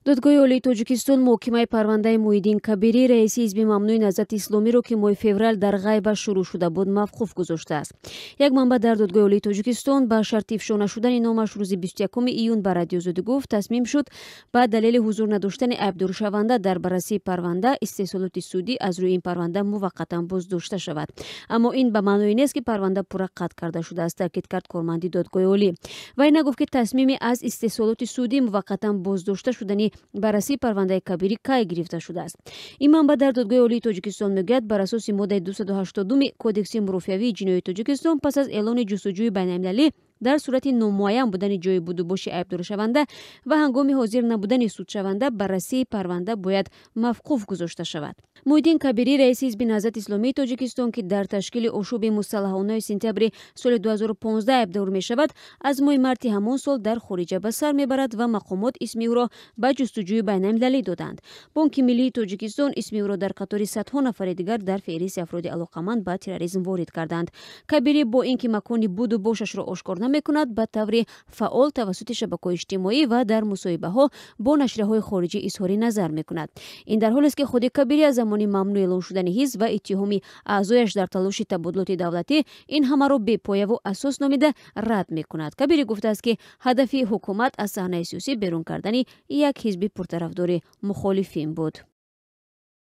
додгоҳи олии тоҷикистон муҳокимаи парвандаи Муҳиддин Кабирӣ, раиси ҳизби Мамнӯи Наҳзати Исломиро, ки моҳи феврал дар ғайба шурӯъ шуда буд, мавқуф гузоштааст. Як манбаъ дар додгоҳи олии тоҷикистон ба шарти ифшо нашудани номаш рӯзи 21 июн ба радиозода гуфт, тасмим шуд ба далели ҳузур надоштани айбдоршаванда дар баррасии парванда истеҳсолоти судӣ аз рӯи ин парванда муваққатан боздошта шавад. Аммо ин ба маъное нест, ки парванда пурра қатъ карда шудааст, таъкид кард корманди додгоҳи олӣ. Вай нагуфт, ки тасмими аз истеҳсолоти судӣ муваққатан боздошта шудани баррасии парвандаи Кабирӣ кай гирифта шудааст. Ин манбаъ дар додгоҳи олии тоҷикистон мегӯяд, бар асоси моддаи 280 Кодекси мурофиавии ҷиноии Тоҷикистон, пас аз эълони ҷустуҷӯи байналмилалӣ дар сурати номуайян будани ҷои будубоши айбдоршаванда ва ҳангоми ҳозир набудани судшаванда баррасии парванда бояд мавқуф гузошта шавад. Муҳиддин Кабирӣ, раиси ҳизби Наҳзати Исломии Тоҷикистон, ки дар ташкили ошӯби мусаллаҳонаи сентябри соли 2015 айбдор мешавад, аз моҳи марти ҳамон сол дар хориҷа ба сар мебарад ва мақомот исми ӯро ба ҷустуҷӯи байналмилалӣ доданд. Бонки Миллии Тоҷикистон исми ӯро дар қатори садҳо нафари дигар дар феҳрист афроди алоқаманд ба терроризм ворид карданд. Кабирӣ бо ин ки макони буду бошашро ошкор намекунад, ба таври фаъол тавассути шабакаҳои иҷтимоӣ ва дар мусоҳибаҳо бо нашрияҳои хориҷӣ изҳори назар мекунад. Ин дар ҳолест, ки худи Кабирӣ аз замони мамнӯъ эълон шудани ҳизб ва иттиҳоми аъзояш дар талоши табодилоти давлатӣ ин ҳамаро бепояву асос номида рад мекунад. Кабирӣ гуфтааст, ки ҳадафи ҳукумат аз саҳнаи сиёсӣ берун кардани як ҳизби пуртарафдори мухолифин буд.